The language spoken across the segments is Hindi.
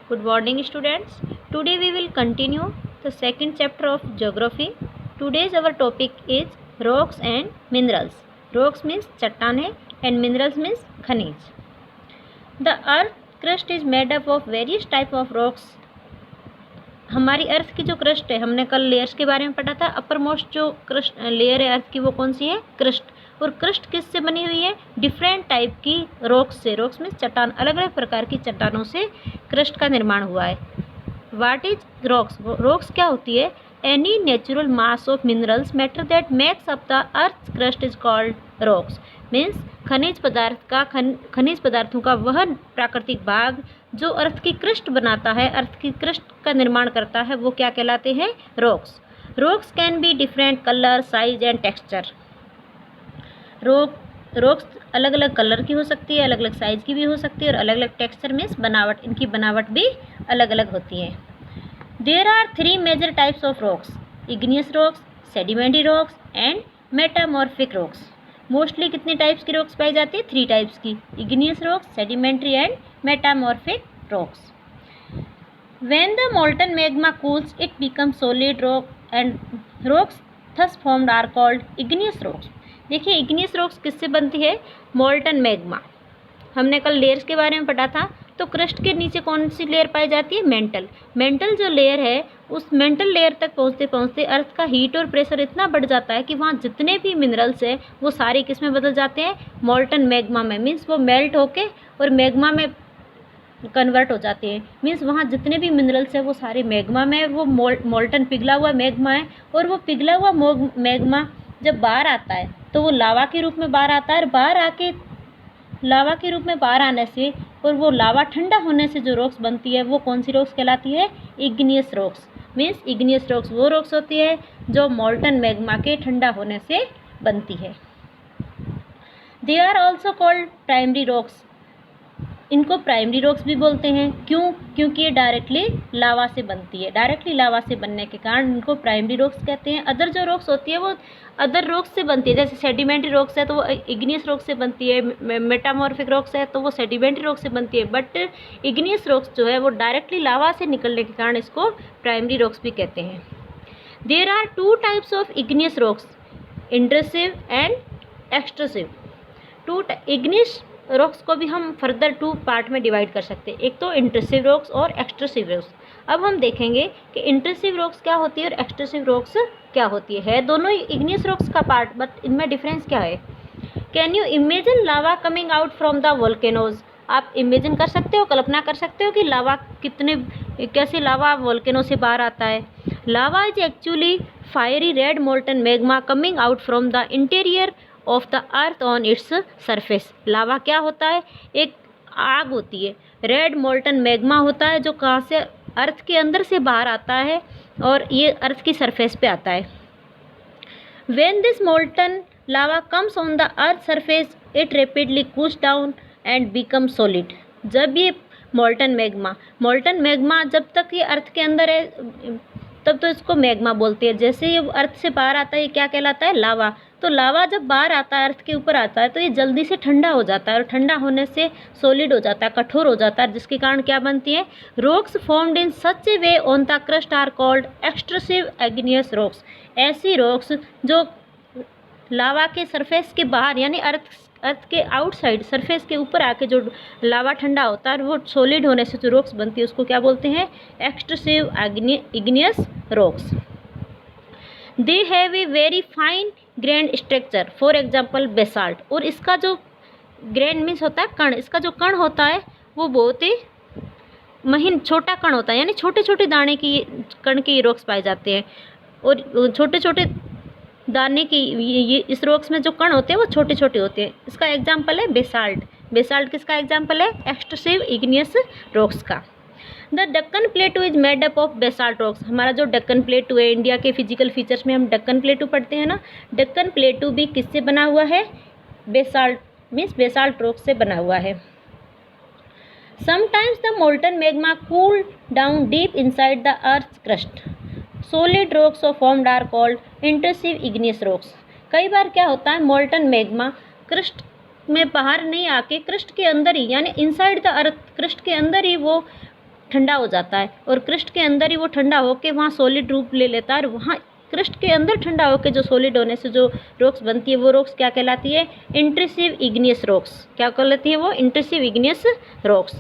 Good morning, students. Today we will continue the second chapter of geography. Today's our topic is rocks and minerals. Rocks means चट्टानें and minerals means खनिज. The earth crust is made up of various type of rocks. हमारी अर्थ की जो क्रस्ट है, हमने कल लेयर्स के बारे में पढ़ा था. अपर मोस्ट जो क्रस्ट लेयर है अर्थ की वो कौन सी है? क्रस्ट. और क्रस्ट किस से बनी हुई है? डिफरेंट टाइप की रॉक्स से. रॉक्स में चट्टान, अलग अलग प्रकार की चट्टानों से क्रस्ट का निर्माण हुआ है. What is rocks? रॉक्स क्या होती है? Any natural mass of minerals matter that makes up the earth crust is called rocks. Means खनिज पदार्थों का वह प्राकृतिक भाग जो अर्थ की क्रस्ट बनाता है, अर्थ की क्रस्ट का निर्माण करता है, वो क्या कहलाते हैं? Rocks. Rocks can be different colour, size and texture. Rocks अलग अलग कलर की हो सकती है, अलग अलग साइज की भी हो सकती है और अलग अलग टेक्सचर मीन्स बनावट, इनकी बनावट भी अलग अलग होती है. There are 3 major types of rocks: igneous rocks, sedimentary rocks and metamorphic rocks. Mostly कितने टाइप्स की रॉक्स पाई जाती है? 3 टाइप्स की: igneous rocks, sedimentary and metamorphic rocks. When the molten magma cools, it becomes solid rock and rocks thus formed are called igneous rocks. देखिए igneous rocks किससे बनती है? molten magma. हमने कल लेयर्स के बारे में पढ़ा था. तो क्रस्ट के नीचे कौन सी लेयर पाई जाती है? मेंटल. मेंटल जो लेयर है, उस मेंटल लेयर तक पहुँचते पहुँचते अर्थ का हीट और प्रेशर इतना बढ़ जाता है कि वहाँ जितने भी मिनरल्स है वो सारे किस में बदल जाते हैं? मोल्टन मैग्मा में. मीन्स वो मेल्ट होके और मैग्मा में कन्वर्ट हो जाते हैं. मीन्स वहाँ जितने भी मिनरल्स है वो सारे मैग्मा में, वो मोल्टन पिघला हुआ मैग्मा है. और वो पिघला हुआ मैग्मा जब बाहर आता है तो वो लावा के रूप में बाहर आता है. और बाहर आके लावा के रूप में बाहर आने से और वो लावा ठंडा होने से जो रॉक्स बनती है वो कौन सी रॉक्स कहलाती है? Igneous rocks. Means igneous rocks वो रॉक्स होती है जो मोल्टन मैग्मा के ठंडा होने से बनती है. They are also called primary rocks. इनको प्राइमरी रॉक्स भी बोलते हैं. क्यों? क्योंकि ये डायरेक्टली लावा से बनती है. डायरेक्टली लावा से बनने के कारण इनको प्राइमरी रॉक्स कहते हैं. अदर जो रॉक्स होती है वो अदर रॉक्स से बनती है. जैसे सेडिमेंट्री रॉक्स है तो वो इग्नियस रॉक्स से बनती है. मेटामॉर्फिक रॉक्स है तो वो सेडिमेंट्री रॉक्स से बनती है. बट इग्नियस रॉक्स जो है वो डायरेक्टली लावा से निकलने के कारण इसको प्राइमरी रॉक्स भी कहते हैं. There are 2 types of igneous rocks: intrusive and extrusive. Igneous rocks को भी हम फर्दर 2 पार्ट में डिवाइड कर सकते हैं. एक तो इंट्रूसिव रॉक्स और एक्सट्रूसिव रॉक्स. अब हम देखेंगे कि इंट्रूसिव रॉक्स क्या होती है और एक्सट्रूसिव रॉक्स क्या होती है. दोनों ही इग्नियस रॉक्स का पार्ट, बट इनमें डिफरेंस क्या है? Can you imagine lava coming out from the volcanoes. आप इमेजिन कर सकते हो, कल्पना कर सकते हो कि लावा कैसे लावा वोल्केनो से बाहर आता है? Lava is actually fiery red molten magma coming out from the interior of the earth on its surface. Lava क्या होता है? एक आग होती है, रेड मोल्टन मैग्मा होता है जो कहाँ से? अर्थ के अंदर से बाहर आता है और ये अर्थ की सरफेस पे आता है. When this molten lava comes on the earth surface, it rapidly cools down and becomes solid. जब ये मोल्टन मैग्मा जब तक ये अर्थ के अंदर है तब तो इसको मैग्मा बोलते हैं. जैसे ये अर्थ से बाहर आता है ये क्या कहलाता है? लावा. तो लावा जब बाहर आता है, अर्थ के ऊपर आता है, तो ये जल्दी से ठंडा हो जाता है और ठंडा होने से सॉलिड हो जाता है, कठोर हो जाता है, जिसके कारण क्या बनती है? Rocks formed in such a way on the crust are called extrusive igneous rocks. ऐसी रॉक्स जो लावा के सरफेस के बाहर यानी अर्थ के आउटसाइड सरफेस के ऊपर आके जो लावा ठंडा होता है वो सॉलिड होने से जो रॉक्स बनती है उसको क्या बोलते हैं? Extrusive igneous rocks. They have a very fine grain structure, for example basalt. और इसका जो ग्रेन मीन्स होता है कण, इसका जो कण होता है वो बहुत ही महीन छोटा कण होता है, यानी छोटे छोटे दाने की कण के रॉक्स पाए जाते हैं. और छोटे छोटे दाने की ये इस रॉक्स में जो कण होते हैं वो छोटे छोटे होते हैं. इसका एग्जाम्पल है बेसाल्ट. बेसाल्ट किसका एग्जाम्पल है? एक्सट्रूसिव इग्नियस रॉक्स का. The Deccan प्लेटू is made up of basalt rocks. हमारा जो डक्कन प्लेटू है, इंडिया के फिजिकल फीचर्स में हम डक्कन प्लेटू पढ़ते हैं ना, डक्कन प्लेटू भी किससे बना हुआ है? बेसाल्ट मीन्स बेसाल्ट रॉक से बना हुआ है. Sometimes the molten magma cool down deep inside the earth crust. Solid rocks of formed are called intrusive igneous rocks. कई बार क्या होता है, मोल्टन मैग्मा क्रस्ट में बाहर नहीं आके क्रस्ट के अंदर ही यानी इनसाइड द अर्थ क्रस्ट के अंदर ही वो ठंडा हो जाता है और क्रस्ट के अंदर ही वो ठंडा होकर वहाँ सॉलिड रूप ले लेता है और वहाँ क्रस्ट के अंदर ठंडा होकर जो सॉलिड होने से जो रॉक्स बनती है वो रॉक्स क्या कहलाती है? Intrusive igneous rocks. क्या कहलाती है वो? Intrusive igneous rocks.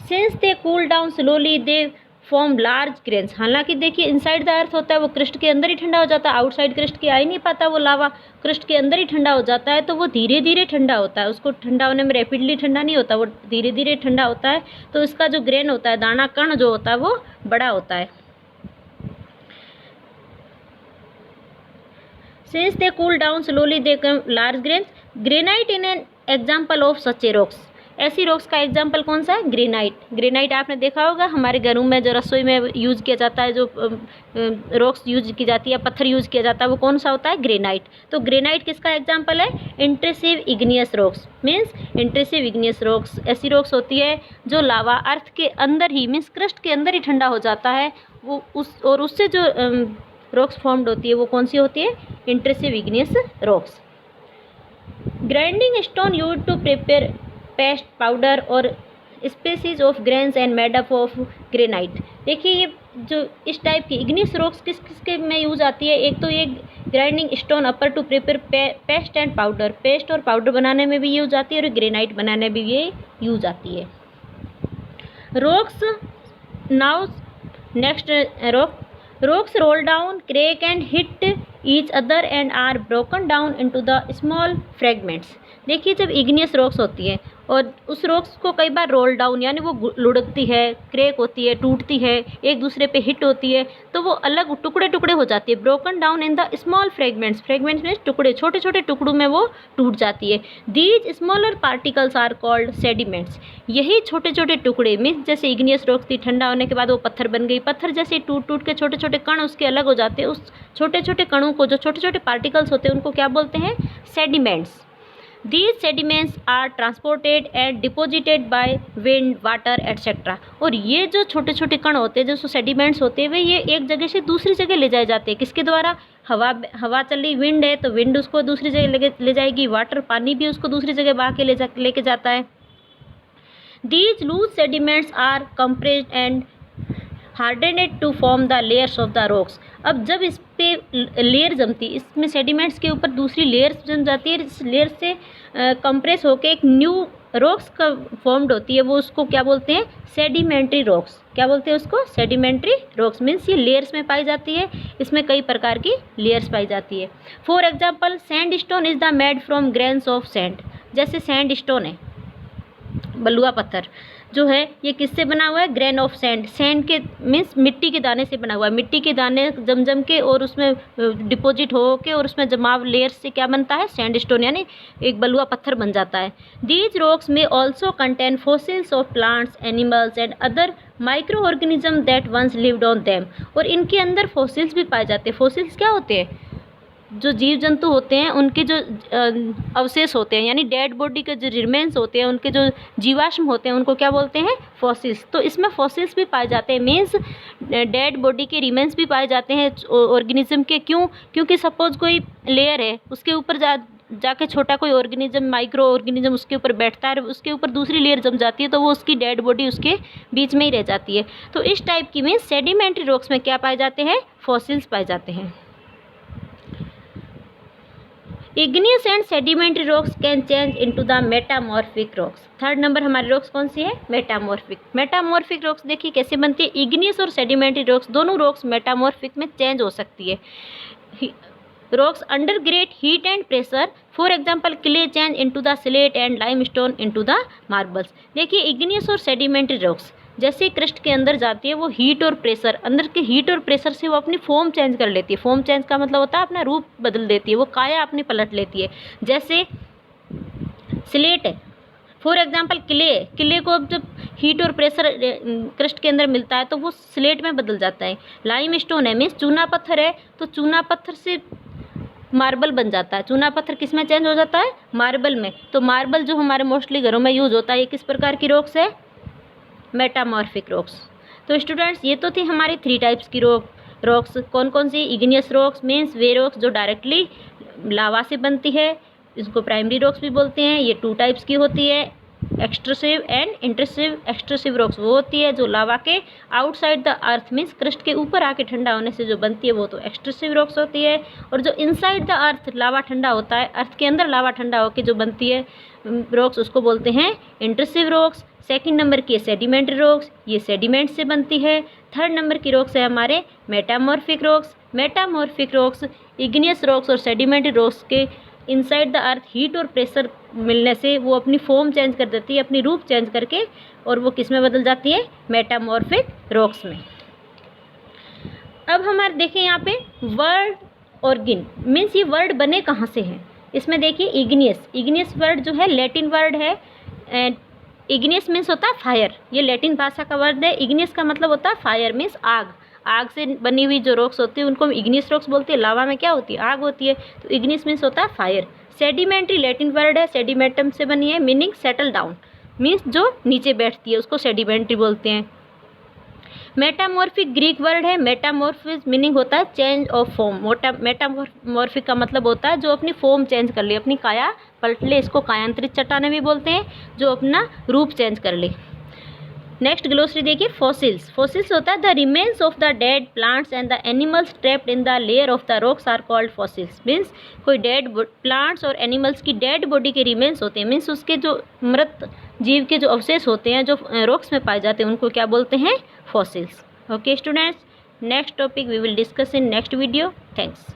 Since they cool down slowly they form large grains. हालांकि देखिए इनसाइड द अर्थ होता है वो क्रस्ट के अंदर ही ठंडा हो जाता है, आउटसाइड क्रस्ट के आ ही नहीं पाता वो लावा, क्रस्ट के अंदर ही ठंडा हो जाता है, तो वो धीरे धीरे ठंडा होता है। उसको ठंडा होने में रैपिडली ठंडा नहीं होता, वो धीरे धीरे ठंडा होता है। तो इसका जो ग्रेन होता है, दाना कण जो होता है वो बड़ा होता है। Since they cool down slowly they become large grains. Granite in an example of such a rocks. ऐसी रॉक्स का एग्जाम्पल कौन सा है? ग्रेनाइट। ग्रेनाइट आपने देखा होगा हमारे घरों में जो रसोई में यूज़ किया जाता है, जो रॉक्स यूज की जाती है, पत्थर यूज़ किया जाता है, वो कौन सा होता है? ग्रेनाइट। तो ग्रेनाइट किसका एग्जाम्पल है? Intrusive igneous rocks. Means intrusive igneous rocks ऐसी रॉक्स होती है जो लावा अर्थ के अंदर ही, मीन्स क्रस्ट के अंदर ही ठंडा हो जाता है, वो उससे जो रॉक्स फॉर्म्ड होती है वो कौन सी होती है? Intrusive igneous rocks. Grinding stone used to prepare paste powder और species of grains and made up of granite. देखिए ये जो इस टाइप की इग्नियस रॉक्स किस किसके में यूज आती है? एक तो ये grinding stone upper two prepare paste and powder, paste और पाउडर बनाने में भी यूज आती है और ग्रेनाइट बनाने में भी ये यूज आती है। Rocks now next rocks roll down, crack and hit each other and are broken down into the small fragments। देखिए जब इग्नियस रॉक्स होती है और उस रॉक्स को कई बार रोल डाउन यानी वो लुढ़कती है, क्रैक होती है, टूटती है, एक दूसरे पे हिट होती है, तो वो अलग टुकड़े टुकड़े हो जाती है। Broken down in the small fragments, fragments में टुकड़े, छोटे छोटे टुकड़ों में वो टूट जाती है। These smaller particles are called sediments. यही छोटे छोटे टुकड़े में, जैसे इग्नियस रॉक्स थी, ठंडा होने के बाद वो पत्थर बन गई, पत्थर जैसे टूट टूट के छोटे छोटे कण उसके अलग हो जाते हैं, उस छोटे छोटे कणों को, जो छोटे छोटे पार्टिकल्स होते हैं, उनको क्या बोलते हैं? Sediments. These sediments are transported and deposited by wind, water, etc. और ये जो छोटे छोटे कण होते हैं, जो सेडिमेंट्स होते हैं, वे ये एक जगह से दूसरी जगह ले जाए जाते हैं। किसके द्वारा? हवा चल रही, विंड है तो विंड उसको दूसरी जगह ले जाएगी, वाटर पानी भी उसको दूसरी जगह बहा के लेके जाता है। These loose sediments are compressed and hardened to form the layers of the rocks। अब जब इस पे लेयर जमती, इसमें सेडिमेंट्स के ऊपर दूसरी लेयर्स जम जाती है, इस लेयर से कंप्रेस होकर एक न्यू रॉक्स का फॉर्म्ड होती है, वो उसको क्या बोलते हैं? Sedimentary rocks. क्या बोलते हैं उसको? Sedimentary rocks. मीन्स ये लेयर्स में पाई जाती है, इसमें कई प्रकार की लेयर्स पाई जाती है। For example sand stone is the made from grains of sand. जैसे सैंड स्टोन है, बलुआ पत्थर जो है, ये किससे बना हुआ है? Grain of sand. सैंड के मीन्स मिट्टी के दाने से बना हुआ है। मिट्टी के दाने जम के और उसमें डिपॉजिट हो के और उसमें जमाव लेयर से क्या बनता है? सैंड स्टोन, यानी एक बलुआ पत्थर बन जाता है। दीज रॉक्स में also contain fossils of plants, animals and other micro organism that once lived on them. और इनके अंदर फॉसिल्स भी पाए जाते हैं। फॉसिल्स क्या होते हैं? जो जीव जंतु होते हैं उनके जो अवशेष होते हैं, यानी डेड बॉडी के जो रिमेन्स होते हैं, उनके जो जीवाश्म होते हैं, उनको क्या बोलते हैं? फॉसिल्स। तो इसमें फॉसिल्स भी पाए जाते हैं, मीन्स डेड बॉडी के रिमेन्स भी पाए जाते हैं ऑर्गेनिज्म के। क्यों? क्योंकि सपोज कोई लेयर है, उसके ऊपर जाके छोटा कोई ऑर्गेनिज्म, माइक्रो ऑर्गेनिज्म उसके ऊपर बैठता है, उसके ऊपर दूसरी लेयर जम जाती है, तो वो उसकी डेड बॉडी उसके बीच में ही रह जाती है। तो इस टाइप की मीन्स सेडिमेंट्री रॉक्स में क्या पाए जाते हैं? फॉसिल्स पाए जाते हैं। Igneous and sedimentary rocks can change into the metamorphic rocks. Third number हमारी रॉक्स कौन सी है? मेटामॉर्फिक। मेटामॉर्फिक रॉक्स देखिए कैसे बनती है? इग्नियस और सेडिमेंट्री रॉक्स दोनों रॉक्स मेटामॉर्फिक में चेंज हो सकती है। Rocks under great heat and pressure, for example clay change into the slate and limestone into the marbles. देखिए इग्नियस और सेडिमेंट्री रॉक्स जैसे क्रस्ट के अंदर जाती है, वो हीट और प्रेशर, अंदर के हीट और प्रेशर से वो अपनी फॉर्म चेंज कर लेती है। फॉर्म चेंज का मतलब होता है अपना रूप बदल देती है, वो काया अपनी पलट लेती है। जैसे स्लेट है, फॉर एग्जांपल किले को अब जब हीट और प्रेशर क्रस्ट के अंदर मिलता है तो वो स्लेट में बदल जाता है। लाइम स्टोन है, मीन्स चूना पत्थर है, तो चूना पत्थर से मार्बल बन जाता है। चूना पत्थर किस में चेंज हो जाता है? मार्बल में। तो मार्बल जो हमारे मोस्टली घरों में यूज़ होता है, ये किस प्रकार की रॉक्स है? Metamorphic rocks. तो स्टूडेंट्स ये तो थी हमारी 3 टाइप्स की रॉक्स। कौन कौन सी? इग्नियस रॉक्स मीन्स वे रॉक्स जो डायरेक्टली लावा से बनती है, इसको प्राइमरी रॉक्स भी बोलते हैं। ये 2 टाइप्स की होती है, extrusive and intrusive. Extrusive rocks वो होती है जो लावा के outside the earth means crust के ऊपर आके ठंडा होने से जो बनती है वो तो एक्सट्रूसिव रॉक्स होती है। और जो इनसाइड द अर्थ लावा ठंडा होता है, अर्थ के अंदर लावा ठंडा होकर जो बनती है रॉक्स, उसको बोलते हैं इंट्रूसिव रॉक्स। सेकंड नंबर की है सेडिमेंट्री रॉक्स, ये सेडिमेंट से बनती है। थर्ड नंबर की रॉक्स है हमारे metamorphic rocks. Metamorphic rocks igneous rocks और सेडिमेंट्री रॉक्स के इनसाइड द अर्थ हीट और प्रेशर मिलने से वो अपनी फॉर्म चेंज कर देती है, अपनी रूप चेंज करके, और वो किस में बदल जाती है, मेटामॉर्फिक रॉक्स में। अब हमारे देखें यहाँ पे वर्ड ऑर्गिन मीन्स ये वर्ड बने कहाँ से हैं। इसमें देखिए इग्नियस, इग्नियस वर्ड जो है लैटिन वर्ड है। इग्नियस मीन्स होता है फायर, ये लैटिन भाषा का वर्ड है। इग्नियस का मतलब होता है फायर मीन्स आग, आग से बनी हुई जो रॉक्स होती है उनको हम इग्नियस रॉक्स बोलते हैं। लावा में क्या होती है, आग होती है, तो इग्नियस मीन्स होता है फायर। सेडिमेंट्री लैटिन वर्ड है, सेडिमेंटम से बनी है, मीनिंग सेटल डाउन मीन्स जो नीचे बैठती है उसको सेडिमेंट्री बोलते हैं। मेटामॉर्फिक ग्रीक वर्ड है, मेटामॉर्फिस मीनिंग होता है चेंज ऑफ फॉर्म। मेटामॉर्फिक का मतलब होता है जो अपनी फॉर्म चेंज कर ले, अपनी काया पलट ले, इसको कायांतरित चट्टानें भी बोलते हैं, जो अपना रूप चेंज कर ले। नेक्स्ट ग्लोसरी देखिए फॉसिल्स। फॉसिल्स होता है the remains of the dead plants and the animals trapped in the layer of the rocks are called fossils. Means कोई डेड प्लांट्स और एनिमल्स की डेड बॉडी के रिमेन्स होते हैं, मीन्स उसके जो मृत जीव के जो अवशेष होते हैं जो रॉक्स में पाए जाते हैं उनको क्या बोलते हैं, fossils. Okay students, next topic we will discuss in next video. Thanks.